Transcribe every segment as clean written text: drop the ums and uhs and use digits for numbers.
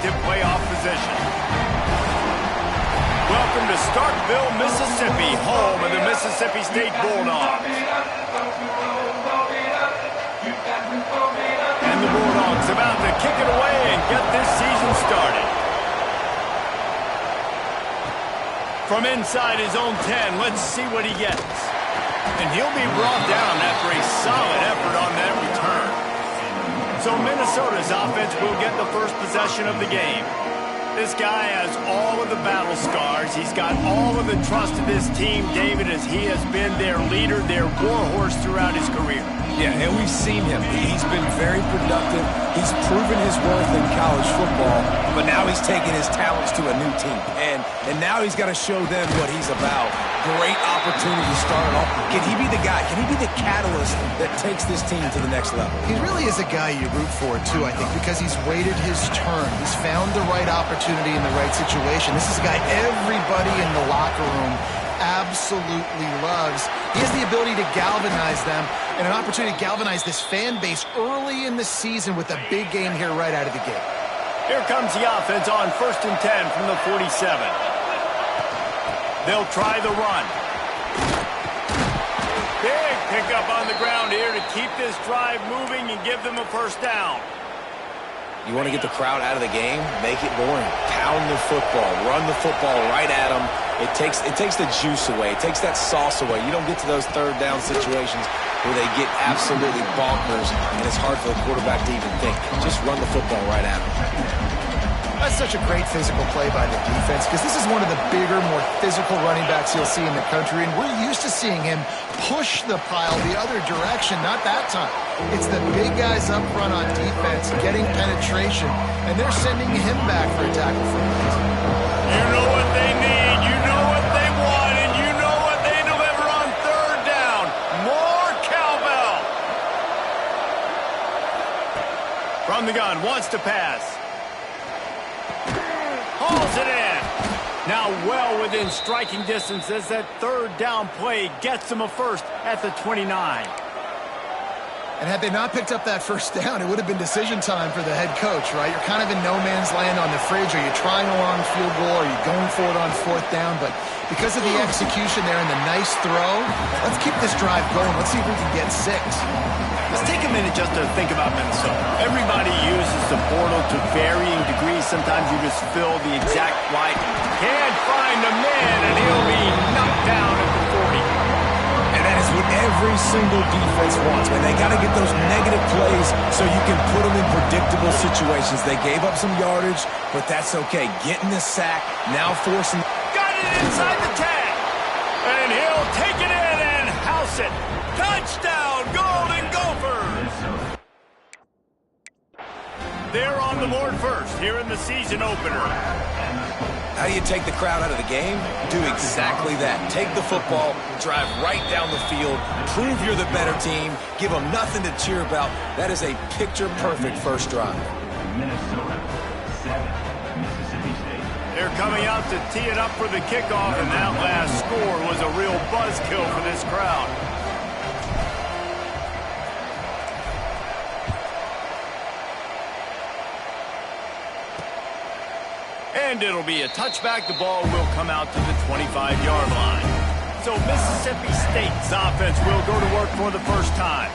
effective playoff position. Welcome to Starkville, Mississippi, home of the Mississippi State Bulldogs. And the Bulldogs about to kick it away and get this season started. From inside his own 10, let's see what he gets. And he'll be brought down after a solid effort on that return. So Minnesota's offense will get the first possession of the game. This guy has all of the battle scars. He's got all of the trust of this team, David, as he has been their leader, their warhorse throughout his career. Yeah, and we've seen him. He's been very productive. He's proven his worth in college football, but now he's taking his talents to a new team. And now he's got to show them what he's about. Great opportunity to start it off. Can he be the guy? Can he be the catalyst that takes this team to the next level? He really is a guy you root for, too, I think, because he's waited his turn. He's found the right opportunity in the right situation. This is a guy everybody in the locker room absolutely loves. He has the ability to galvanize them and an opportunity to galvanize this fan base early in the season with a big game here right out of the gate. Here comes the offense on 1st and 10 from the 47. They'll try the run. Big pickup on the ground here to keep this drive moving and give them a first down. You want to get the crowd out of the game? Make it boring. Pound the football. Run the football right at them. It takes the juice away. It takes that sauce away. You don't get to those third down situations where they get absolutely bonkers, and it's hard for the quarterback to even think. Just run the football right at them. That's such a great physical play by the defense because this is one of the bigger, more physical running backs you'll see in the country, and we're used to seeing him push the pile the other direction. Not that time. It's the big guys up front on defense getting penetration, and they're sending him back for a tackle for a reason. You know what they need, you know what they want, and you know what they deliver on third down. More cowbell. From the gun, wants to pass. Hauls it in. Now well within striking distance as that third down play gets them a first at the 29. And had they not picked up that first down, it would have been decision time for the head coach, right? You're kind of in no man's land on the fridge. Are you trying a long field goal? Are you going for it on 4th down? But because of the execution there and the nice throw, let's keep this drive going. Let's see if we can get 6. Let's take a minute just to think about Minnesota. Everybody uses the portal to varying degrees. Sometimes you just fill the exact right. Can't find the man, and he'll be knocked down at the 40. And that is what every single defense wants, man. They got to get those negative plays so you can put them in predictable situations. They gave up some yardage, but that's okay. Getting the sack, now forcing. Got it inside the 10. And he'll take it in and house it. Touchdown, Golden Gophers! They're on the board first here in the season opener. How do you take the crowd out of the game? Do exactly that. Take the football, drive right down the field, prove you're the better team, give them nothing to cheer about. That is a picture-perfect first drive. Minnesota 7, Mississippi State. They're coming out to tee it up for the kickoff, and that last score was a real buzzkill for this crowd. And it'll be a touchback. The ball will come out to the 25-yard line. So Mississippi State's offense will go to work for the first time.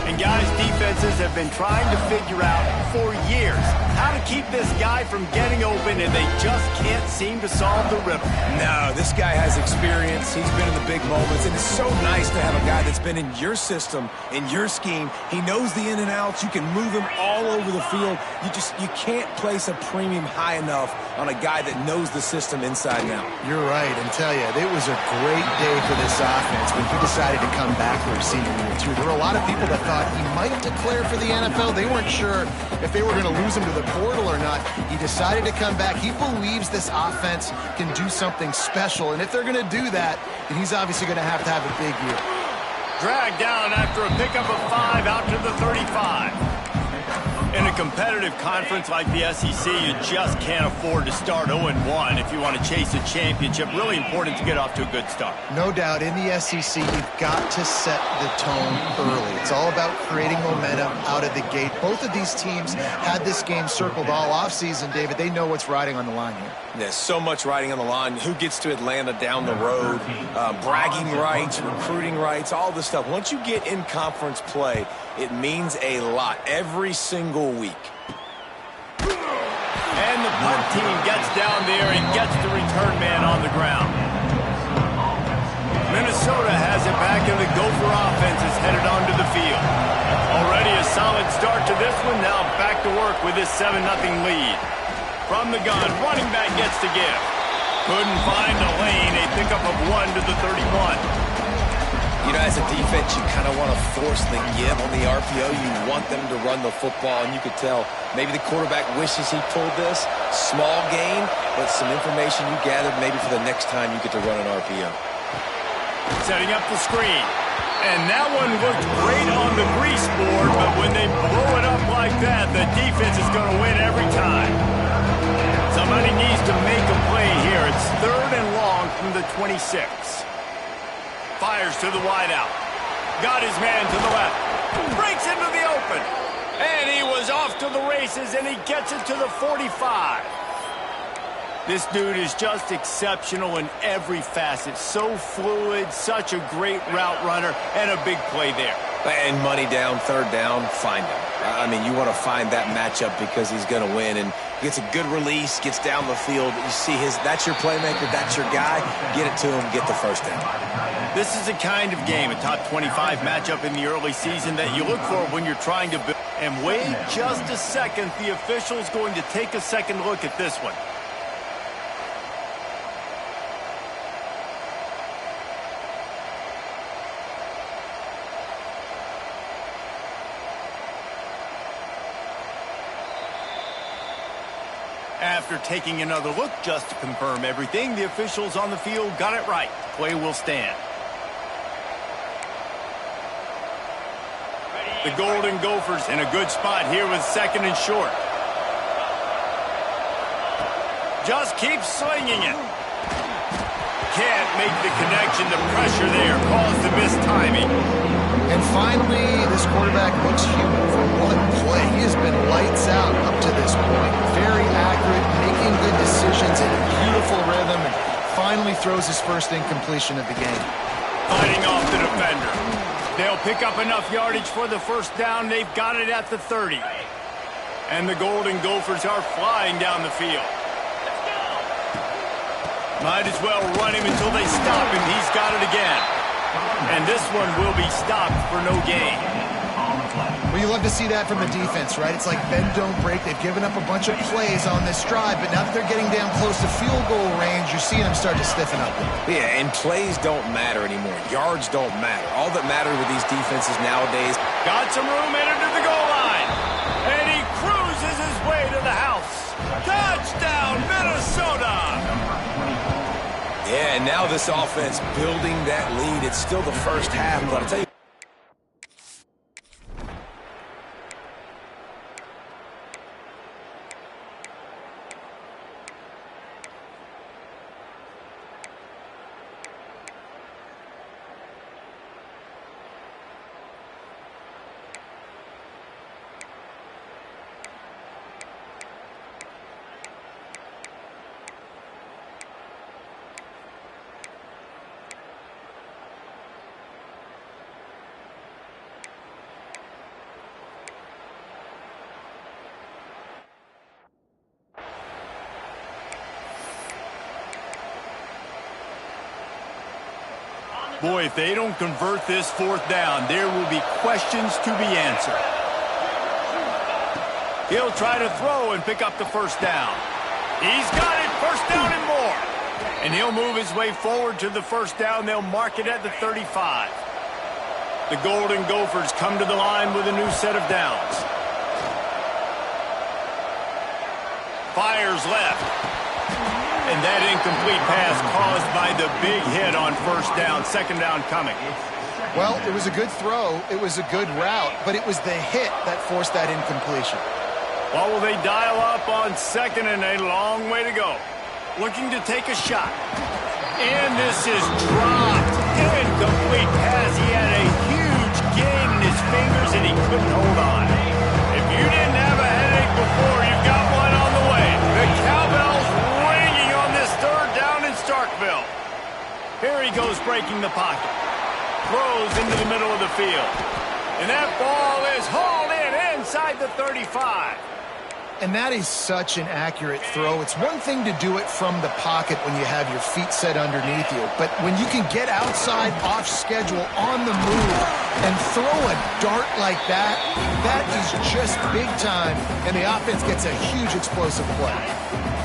And guys, defenses have been trying to figure out for years how to keep this guy from getting open, and they just can't seem to solve the riddle. No, this guy has experience. He's been in the big moments, and it's so nice to have a guy that's been in your system, in your scheme. He knows the in and outs. You can move him all over the field. You can't place a premium high enough on a guy that knows the system inside and out. You're right, and tell you, it was a great day for this offense when he decided to come back for his senior year, too. There were a lot of people that thought he might declare for the NFL. They weren't sure if they were going to lose him to the portal or not. He decided to come back. He believes this offense can do something special, and if they're going to do that, then he's obviously going to have a big year. Dragged down after a pickup of 5 out to the 35. In a competitive conference like the SEC, you just can't afford to start 0-1 if you want to chase a championship. Really important to get off to a good start. No doubt, in the SEC, you've got to set the tone early. It's all about creating momentum out of the gate. Both of these teams had this game circled all offseason, David. They know what's riding on the line here. There's so much riding on the line. Who gets to Atlanta down the road? Bragging rights, recruiting rights, all this stuff. Once you get in conference play, it means a lot every single week. And the punt team gets down there and gets the return man on the ground. Minnesota has it back, and the Gopher offense is headed onto the field. Already a solid start to this one. Now back to work with this 7-0 lead. From the gun, running back gets to give. Couldn't find a lane. A pickup of 1 to the 31. You know, as a defense, you kind of want to force the give on the RPO. You want them to run the football, and you could tell maybe the quarterback wishes he pulled this. Small gain, but some information you gathered maybe for the next time you get to run an RPO. Setting up the screen. And that one looked great on the grease board, but when they blow it up like that, the defense is going to win every time. Somebody needs to make a play here. It's 3rd and long from the 26. Fires to the wideout. Got his man to the left. Breaks into the open. And he was off to the races, and he gets it to the 45. This dude is just exceptional in every facet. So fluid, such a great route runner, and a big play there. And money down, 3rd down, find him. I mean, you want to find that matchup because he's going to win, and gets a good release, gets down the field. You see that's your playmaker, that's your guy. Get it to him, get the 1st down. This is the kind of game, a top 25 matchup in the early season, that you look for when you're trying to build. And wait just a second, the official's going to take a second look at this one. After taking another look just to confirm everything, the officials on the field got it right. Play will stand. The Golden Gophers in a good spot here with 2nd and short. Just keeps slinging it. Can't make the connection. The pressure there caused the missed timing. And finally, this quarterback looks human. For one play, he has been lights out up to this point. Very accurate, making good decisions in a beautiful rhythm, and finally throws his first incompletion of the game. Fighting off the defender. They'll pick up enough yardage for the 1st down. They've got it at the 30. And the Golden Gophers are flying down the field. Might as well run him until they stop him. He's got it again. And this one will be stopped for no gain. Well, you love to see that from the defense, right? It's like bend, don't break. They've given up a bunch of plays on this drive, but now that they're getting down close to field goal range, you're seeing them start to stiffen up. Yeah, and plays don't matter anymore. Yards don't matter. All that matters with these defenses nowadays. Got some room headed to the goal line. And he cruises his way to the house. Touchdown, Minnesota! Yeah, and now this offense building that lead. It's still the 1st half, but I'll tell you. Boy, if they don't convert this 4th down, there will be questions to be answered. He'll try to throw and pick up the 1st down. He's got it, 1st down and more. And he'll move his way forward to the 1st down. They'll mark it at the 35. The Golden Gophers come to the line with a new set of downs. Fires left. And that incomplete pass caused by the big hit on 1st down, 2nd down coming. Well, it was a good throw. It was a good route, but it was the hit that forced that incompletion. Well, will they dial up on second and a long way to go? Looking to take a shot. And this is dropped. Incomplete pass. He had a huge gain in his fingers, and he couldn't hold on. If you didn't have a headache before, you've got one on the way. The cowbell's ringing on this third down in Starkville. Here he goes breaking the pocket. Throws into the middle of the field. And that ball is hauled in inside the 35. And that is such an accurate throw. It's one thing to do it from the pocket when you have your feet set underneath you, but when you can get outside, off schedule, on the move, and throw a dart like that, that is just big time, and the offense gets a huge explosive play.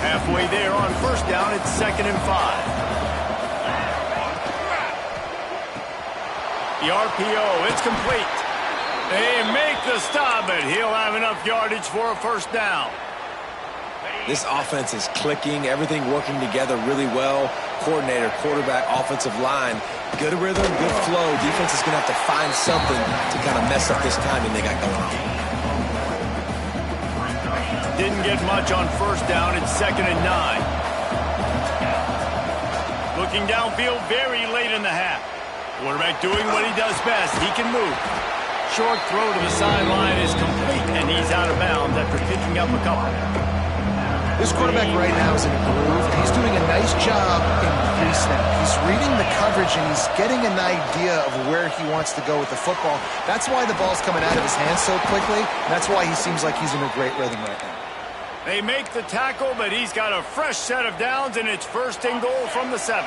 Halfway there on first down, it's 2nd and 5. The RPO, it's complete. They make the stop, but he'll have enough yardage for a first down. This offense is clicking, everything working together really well. Coordinator, quarterback, offensive line, good rhythm, good flow. Defense is going to have to find something to kind of mess up this timing they got going on. Didn't get much on first down. It's 2nd and 9. Looking downfield very late in the half. Quarterback doing what he does best. He can move. Short throw to the sideline is complete, and he's out of bounds after picking up a couple. This quarterback right now is in a groove, and he's doing a nice job in pre-snap. He's reading the coverage, and he's getting an idea of where he wants to go with the football. That's why the ball's coming out of his hands so quickly, and that's why he seems like he's in a great rhythm right now. They make the tackle, but he's got a fresh set of downs, and it's 1st and goal from the 7.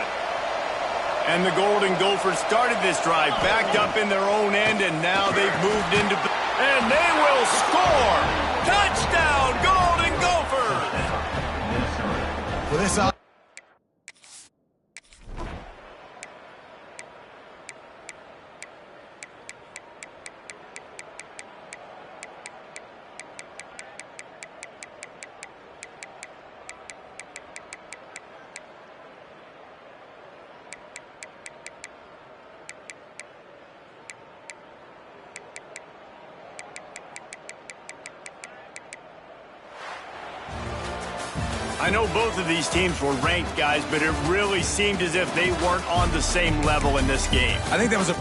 And the Golden Gophers started this drive backed up in their own end, and now they've moved into... And they will score! Touchdown, Golden Gophers! Well, this I know both of these teams were ranked, guys, but it really seemed as if they weren't on the same level in this game. I think that was a